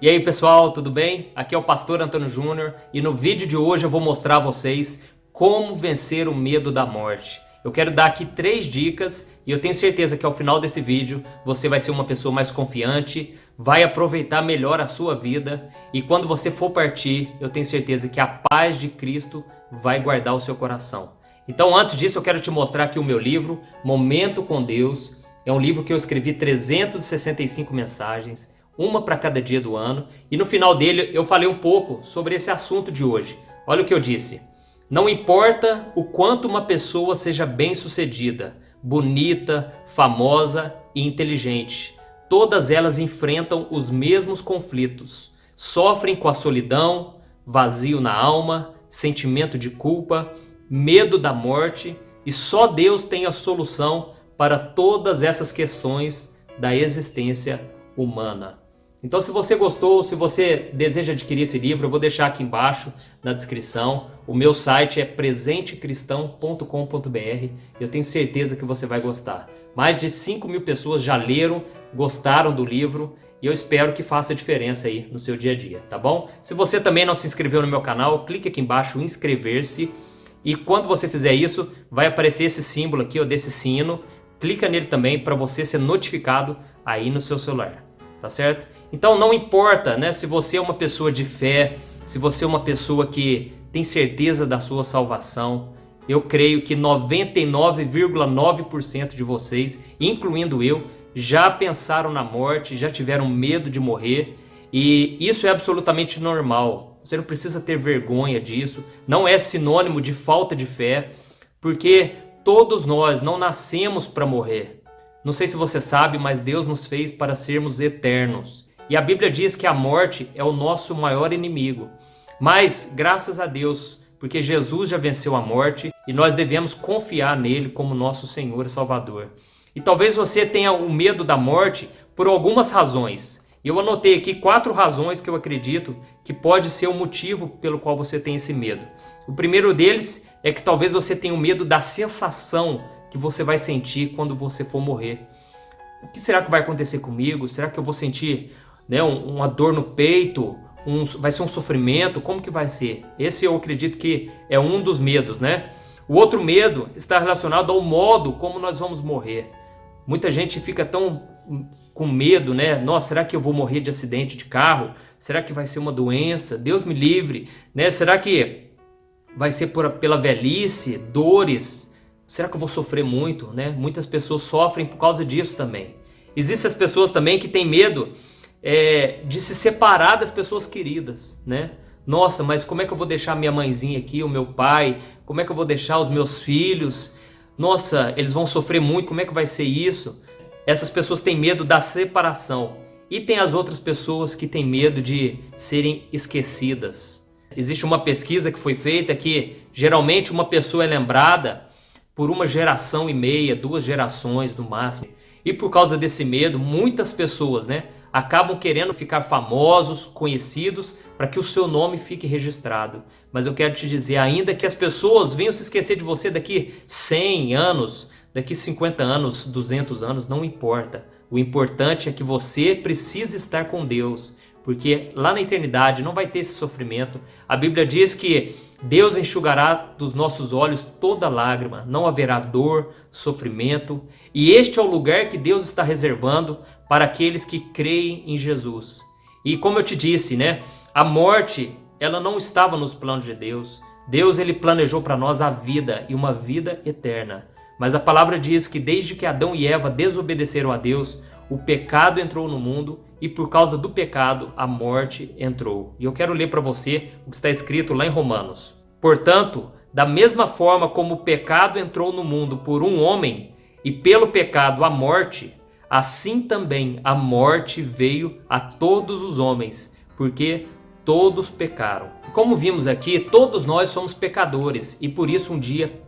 E aí pessoal, tudo bem? Aqui é o Pastor Antônio Júnior e no vídeo de hoje eu vou mostrar a vocês como vencer o medo da morte. Eu quero dar aqui 3 dicas e eu tenho certeza que ao final desse vídeo você vai ser uma pessoa mais confiante, vai aproveitar melhor a sua vida e quando você for partir, eu tenho certeza que a paz de Cristo vai guardar o seu coração. Então antes disso eu quero te mostrar aqui o meu livro, Momento com Deus. É um livro que eu escrevi 365 mensagens, uma para cada dia do ano, e no final dele eu falei um pouco sobre esse assunto de hoje. Olha o que eu disse: não importa o quanto uma pessoa seja bem-sucedida, bonita, famosa e inteligente, todas elas enfrentam os mesmos conflitos, sofrem com a solidão, vazio na alma, sentimento de culpa, medo da morte, e só Deus tem a solução para todas essas questões da existência humana. Então se você gostou, se você deseja adquirir esse livro, eu vou deixar aqui embaixo na descrição. O meu site é presentecristão.com.br. Eu tenho certeza que você vai gostar. Mais de 5.000 pessoas já leram, gostaram do livro e eu espero que faça diferença aí no seu dia a dia, tá bom? Se você também não se inscreveu no meu canal, clique aqui embaixo em inscrever-se e quando você fizer isso, vai aparecer esse símbolo aqui, ó, desse sino. Clica nele também para você ser notificado aí no seu celular, tá certo? Então não importa, né, se você é uma pessoa de fé, se você é uma pessoa que tem certeza da sua salvação, eu creio que 99,9% de vocês, incluindo eu, já pensaram na morte, já tiveram medo de morrer, e isso é absolutamente normal. Você não precisa ter vergonha disso, não é sinônimo de falta de fé, porque todos nós não nascemos para morrer. Não sei se você sabe, mas Deus nos fez para sermos eternos. E a Bíblia diz que a morte é o nosso maior inimigo. Mas, graças a Deus, porque Jesus já venceu a morte e nós devemos confiar nele como nosso Senhor e Salvador. E talvez você tenha o medo da morte por algumas razões. Eu anotei aqui 4 razões que eu acredito que pode ser o motivo pelo qual você tem esse medo. O primeiro deles é que talvez você tenha o medo da sensação que você vai sentir quando você for morrer. O que será que vai acontecer comigo? Será que eu vou sentir, né, uma dor no peito? Vai ser um sofrimento? Como que vai ser? Esse eu acredito que é um dos medos, né? O outro medo está relacionado ao modo como nós vamos morrer. Muita gente fica tão com medo, né? Nossa, será que eu vou morrer de acidente de carro? Será que vai ser uma doença? Deus me livre, né? Será que vai ser pela velhice, dores? Será que eu vou sofrer muito, né? Muitas pessoas sofrem por causa disso também. Existem as pessoas também que têm medo de se separar das pessoas queridas, né? Nossa, mas como é que eu vou deixar minha mãezinha aqui, o meu pai? Como é que eu vou deixar os meus filhos? Nossa, eles vão sofrer muito, como é que vai ser isso? Essas pessoas têm medo da separação. E tem as outras pessoas que têm medo de serem esquecidas. Existe uma pesquisa que foi feita que geralmente uma pessoa é lembrada por 1,5 geração, 2 gerações no máximo. E por causa desse medo, muitas pessoas, né, acabam querendo ficar famosos, conhecidos, para que o seu nome fique registrado. Mas eu quero te dizer, ainda que as pessoas venham se esquecer de você daqui 100 anos, daqui 50 anos, 200 anos, não importa. O importante é que você precisa estar com Deus, porque lá na eternidade não vai ter esse sofrimento. A Bíblia diz que Deus enxugará dos nossos olhos toda lágrima, não haverá dor, sofrimento, e este é o lugar que Deus está reservando para aqueles que creem em Jesus. E como eu te disse, né, a morte, ela não estava nos planos de Deus. Deus, ele planejou para nós a vida e uma vida eterna. Mas a palavra diz que desde que Adão e Eva desobedeceram a Deus, o pecado entrou no mundo e por causa do pecado a morte entrou. E eu quero ler para você o que está escrito lá em Romanos. Portanto, da mesma forma como o pecado entrou no mundo por um homem e pelo pecado a morte, assim também a morte veio a todos os homens, porque todos pecaram. Como vimos aqui, todos nós somos pecadores e por isso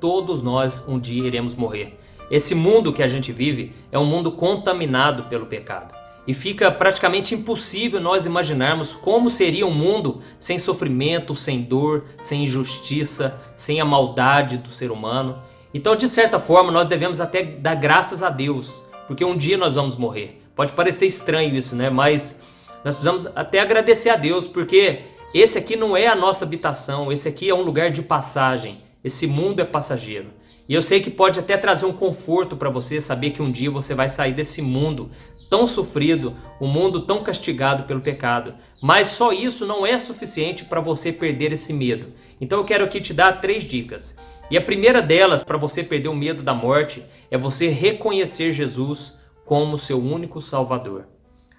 todos nós um dia iremos morrer. Esse mundo que a gente vive é um mundo contaminado pelo pecado. E fica praticamente impossível nós imaginarmos como seria um mundo sem sofrimento, sem dor, sem injustiça, sem a maldade do ser humano. Então, de certa forma, nós devemos até dar graças a Deus, porque um dia nós vamos morrer. Pode parecer estranho isso, né? Mas Nós precisamos até agradecer a Deus, porque esse aqui não é a nossa habitação, esse aqui é um lugar de passagem. Esse mundo é passageiro. E eu sei que pode até trazer um conforto para você saber que um dia você vai sair desse mundo tão sofrido, um mundo tão castigado pelo pecado. Mas só isso não é suficiente para você perder esse medo. Então eu quero aqui te dar 3 dicas. E a primeira delas, para você perder o medo da morte, é você reconhecer Jesus como seu único Salvador.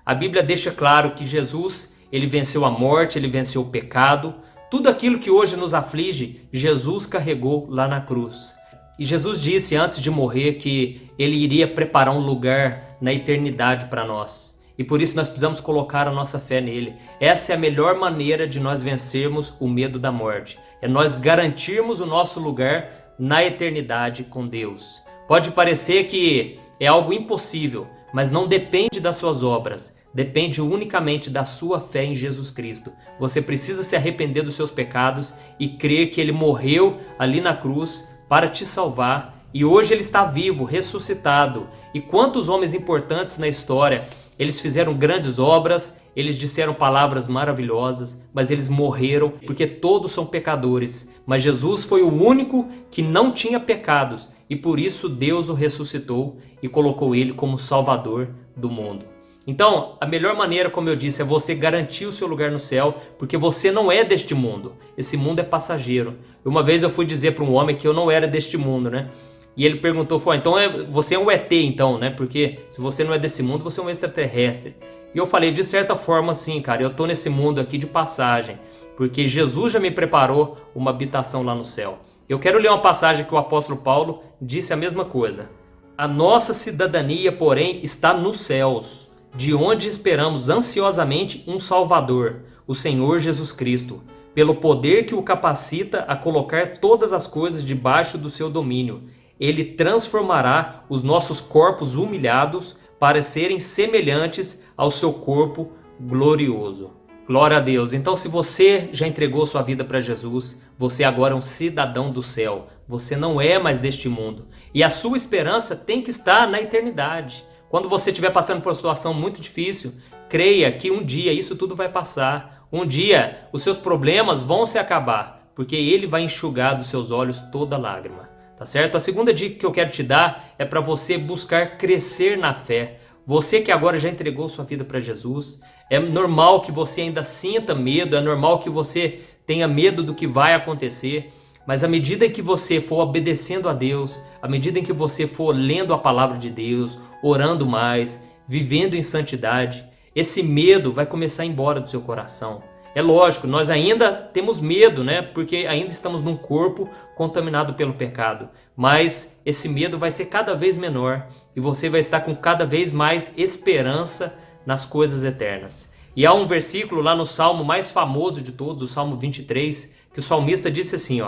A Bíblia deixa claro que Jesus, ele venceu a morte, ele venceu o pecado. Tudo aquilo que hoje nos aflige, Jesus carregou lá na cruz. E Jesus disse antes de morrer que ele iria preparar um lugar na eternidade para nós. E por isso nós precisamos colocar a nossa fé nele. Essa é a melhor maneira de nós vencermos o medo da morte. É nós garantirmos o nosso lugar na eternidade com Deus. Pode parecer que é algo impossível, mas não depende das suas obras. Depende unicamente da sua fé em Jesus Cristo. Você precisa se arrepender dos seus pecados e crer que ele morreu ali na cruz para te salvar, e hoje ele está vivo, ressuscitado. E quantos homens importantes na história, eles fizeram grandes obras, eles disseram palavras maravilhosas, mas eles morreram porque todos são pecadores. Mas Jesus foi o único que não tinha pecados, e por isso Deus o ressuscitou e colocou ele como Salvador do mundo. Então, a melhor maneira, como eu disse, é você garantir o seu lugar no céu, porque você não é deste mundo. Esse mundo é passageiro. Uma vez eu fui dizer para um homem que eu não era deste mundo, né? E ele perguntou, então você é um ET então, né? Porque se você não é desse mundo, você é um extraterrestre. E eu falei, de certa forma sim, cara, eu tô nesse mundo aqui de passagem, porque Jesus já me preparou uma habitação lá no céu. Eu quero ler uma passagem que o apóstolo Paulo disse a mesma coisa. A nossa cidadania, porém, está nos céus, de onde esperamos ansiosamente um Salvador, o Senhor Jesus Cristo, pelo poder que o capacita a colocar todas as coisas debaixo do seu domínio. Ele transformará os nossos corpos humilhados para serem semelhantes ao seu corpo glorioso. Glória a Deus. Então, se você já entregou sua vida para Jesus, você agora é um cidadão do céu. Você não é mais deste mundo. E a sua esperança tem que estar na eternidade. Quando você estiver passando por uma situação muito difícil, creia que um dia isso tudo vai passar. Um dia os seus problemas vão se acabar, porque Ele vai enxugar dos seus olhos toda lágrima. Tá certo? A segunda dica que eu quero te dar é para você buscar crescer na fé. Você que agora já entregou sua vida para Jesus, é normal que você ainda sinta medo, é normal que você tenha medo do que vai acontecer, mas à medida que você for obedecendo a Deus, à medida em que você for lendo a palavra de Deus, orando mais, vivendo em santidade, esse medo vai começar a ir embora do seu coração. É lógico, nós ainda temos medo, né? Porque ainda estamos num corpo contaminado pelo pecado. Mas esse medo vai ser cada vez menor e você vai estar com cada vez mais esperança nas coisas eternas. E há um versículo lá no Salmo mais famoso de todos, o Salmo 23, que o salmista disse assim,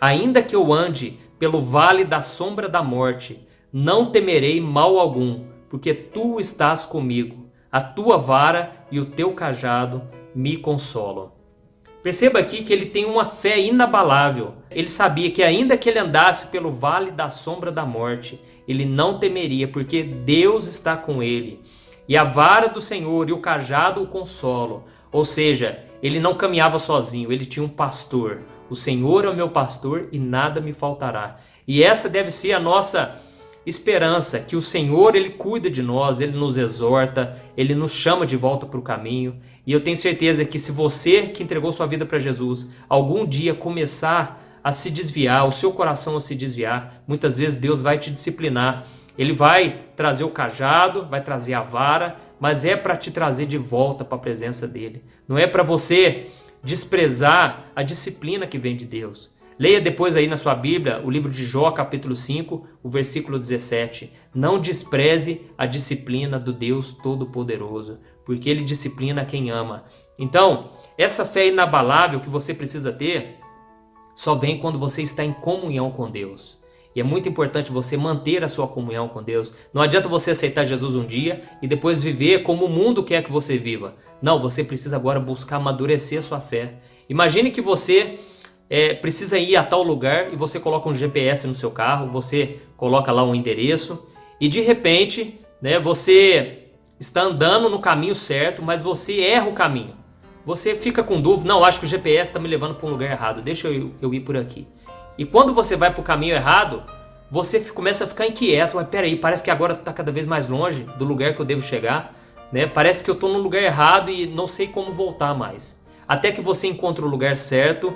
ainda que eu ande pelo vale da sombra da morte, não temerei mal algum, porque tu estás comigo. A tua vara e o teu cajado me consolam. Perceba aqui que ele tem uma fé inabalável. Ele sabia que ainda que ele andasse pelo vale da sombra da morte, ele não temeria, porque Deus está com ele. E a vara do Senhor e o cajado o consolam. Ou seja, ele não caminhava sozinho, ele tinha um pastor. O Senhor é o meu pastor e nada me faltará. E essa deve ser a nossa esperança, que o Senhor, ele cuida de nós, ele nos exorta, ele nos chama de volta para o caminho. E eu tenho certeza que se você que entregou sua vida para Jesus, algum dia começar a se desviar, o seu coração a se desviar, muitas vezes Deus vai te disciplinar. Ele vai trazer o cajado, vai trazer a vara, mas é para te trazer de volta para a presença dele. Não é para você desprezar a disciplina que vem de Deus. Leia depois aí na sua Bíblia o livro de Jó, capítulo 5, o versículo 17. Não despreze a disciplina do Deus Todo-Poderoso, porque Ele disciplina quem ama. Então, essa fé inabalável que você precisa ter, só vem quando você está em comunhão com Deus. E é muito importante você manter a sua comunhão com Deus. Não adianta você aceitar Jesus um dia e depois viver como o mundo quer que você viva. Não, você precisa agora buscar amadurecer a sua fé. Imagine que você precisa ir a tal lugar e você coloca um GPS no seu carro, você coloca lá um endereço e de repente, né, você está andando no caminho certo, mas você erra o caminho. Você fica com dúvida, não, acho que o GPS está me levando para um lugar errado, deixa eu ir por aqui. E quando você vai para o caminho errado, você começa a ficar inquieto, mas peraí, parece que agora está cada vez mais longe do lugar que eu devo chegar, né? Parece que eu estou no lugar errado e não sei como voltar mais. Até que você encontra o lugar certo,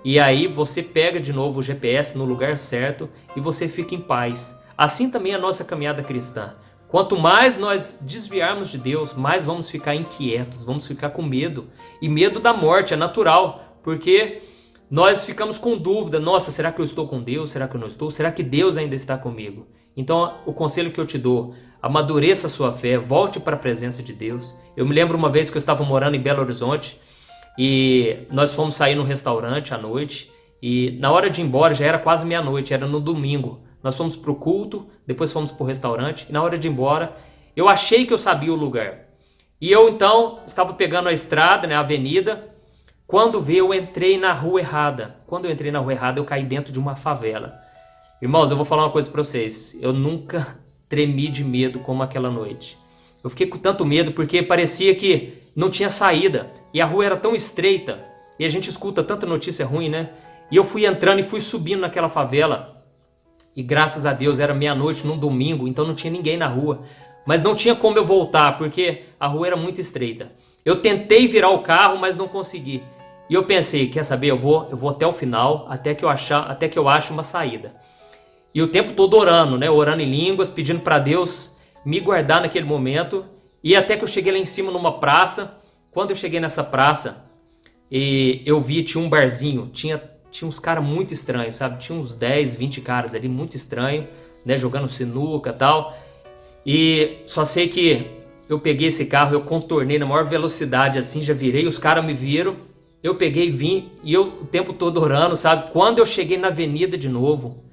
e aí você pega de novo o GPS no lugar certo e você fica em paz. Assim também é a nossa caminhada cristã. Quanto mais nós desviarmos de Deus, mais vamos ficar inquietos, vamos ficar com medo. E medo da morte é natural, porque nós ficamos com dúvida. Nossa, será que eu estou com Deus? Será que eu não estou? Será que Deus ainda está comigo? Então, o conselho que eu te dou, amadureça a sua fé, volte para a presença de Deus. Eu me lembro uma vez que eu estava morando em Belo Horizonte e nós fomos sair num restaurante à noite e na hora de ir embora já era quase meia-noite, era no domingo. Nós fomos para o culto, depois fomos para o restaurante e na hora de ir embora eu achei que eu sabia o lugar. E eu então estava pegando a estrada, né, a avenida, quando vi eu entrei na rua errada. Quando eu entrei na rua errada eu caí dentro de uma favela. Irmãos, eu vou falar uma coisa para vocês, eu nunca tremi de medo como aquela noite. Eu fiquei com tanto medo porque parecia que não tinha saída e a rua era tão estreita e a gente escuta tanta notícia ruim, né? E eu fui entrando e fui subindo naquela favela. E graças a Deus era meia-noite num domingo, então não tinha ninguém na rua. Mas não tinha como eu voltar, porque a rua era muito estreita. Eu tentei virar o carro, mas não consegui. E eu pensei, quer saber, eu vou até o final, até que eu ache uma saída. E o tempo todo orando, né? Orando em línguas, pedindo para Deus me guardar naquele momento. E até que eu cheguei lá em cima numa praça. Quando eu cheguei nessa praça, eu vi, tinha um barzinho, tinha uns caras muito estranhos, sabe? Tinha uns 10, 20 caras ali, muito estranho, né? Jogando sinuca e tal. E só sei que eu peguei esse carro, eu contornei na maior velocidade assim, já virei, os caras me viram. Eu peguei e vim, e eu o tempo todo orando, sabe? Quando eu cheguei na avenida de novo,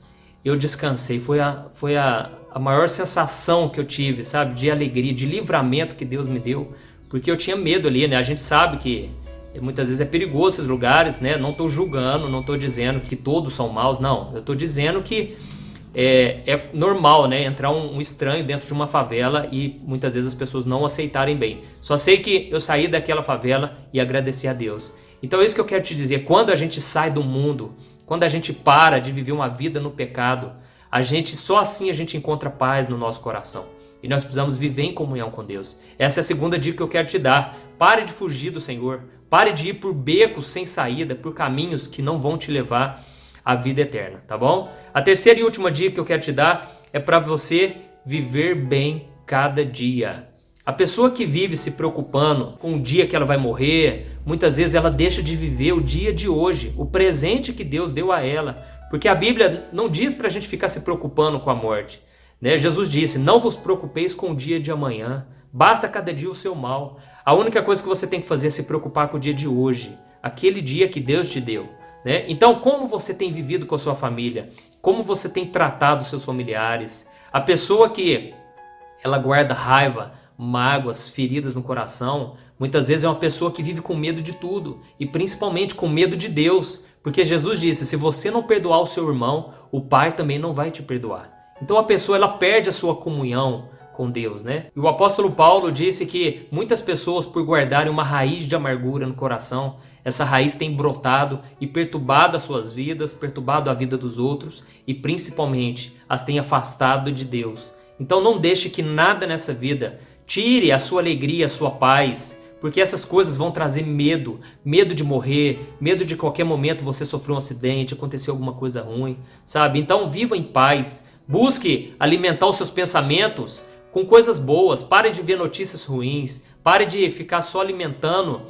eu descansei. Foi a maior sensação que eu tive, sabe? De alegria, de livramento que Deus me deu. Porque eu tinha medo ali, né? A gente sabe que muitas vezes é perigoso esses lugares, né? Não estou julgando, não estou dizendo que todos são maus, não. Eu estou dizendo que é normal, né? Entrar um estranho dentro de uma favela e muitas vezes as pessoas não aceitarem bem. Só sei que eu saí daquela favela e agradeci a Deus. Então é isso que eu quero te dizer. Quando a gente sai do mundo, quando a gente para de viver uma vida no pecado, só assim a gente encontra paz no nosso coração. E nós precisamos viver em comunhão com Deus. Essa é a segunda dica que eu quero te dar. Pare de fugir do Senhor. Pare de ir por becos sem saída, por caminhos que não vão te levar à vida eterna, tá bom? A terceira e última dica que eu quero te dar é para você viver bem cada dia. A pessoa que vive se preocupando com o dia que ela vai morrer, muitas vezes ela deixa de viver o dia de hoje, o presente que Deus deu a ela. Porque a Bíblia não diz para a gente ficar se preocupando com a morte, né? Jesus disse, não vos preocupeis com o dia de amanhã, basta cada dia o seu mal. A única coisa que você tem que fazer é se preocupar com o dia de hoje, aquele dia que Deus te deu, né? Então, como você tem vivido com a sua família? Como você tem tratado os seus familiares? A pessoa que ela guarda raiva, mágoas, feridas no coração, muitas vezes é uma pessoa que vive com medo de tudo e principalmente com medo de Deus, porque Jesus disse, se você não perdoar o seu irmão, o Pai também não vai te perdoar. Então a pessoa ela perde a sua comunhão com Deus, né? E o apóstolo Paulo disse que muitas pessoas, por guardarem uma raiz de amargura no coração, essa raiz tem brotado e perturbado as suas vidas, perturbado a vida dos outros e principalmente as tem afastado de Deus. Então não deixe que nada nessa vida tire a sua alegria, a sua paz, porque essas coisas vão trazer medo, medo de morrer, medo de qualquer momento você sofrer um acidente, acontecer alguma coisa ruim, sabe? Então viva em paz, busque alimentar os seus pensamentos com coisas boas, pare de ver notícias ruins, pare de ficar só alimentando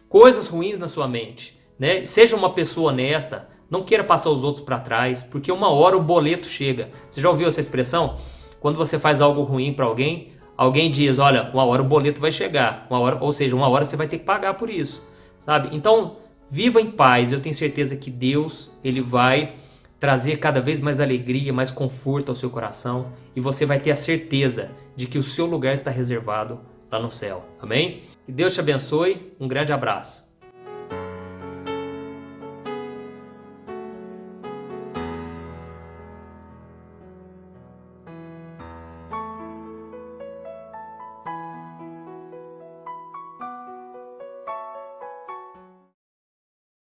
coisas ruins na sua mente, né? Seja uma pessoa honesta, não queira passar os outros para trás, porque uma hora o boleto chega. Você já ouviu essa expressão? Quando você faz algo ruim para alguém, alguém diz, olha, uma hora o boleto vai chegar, uma hora você vai ter que pagar por isso, sabe? Então, viva em paz, eu tenho certeza que Deus, Ele vai trazer cada vez mais alegria, mais conforto ao seu coração e você vai ter a certeza de que o seu lugar está reservado lá no céu, amém? Que Deus te abençoe, um grande abraço.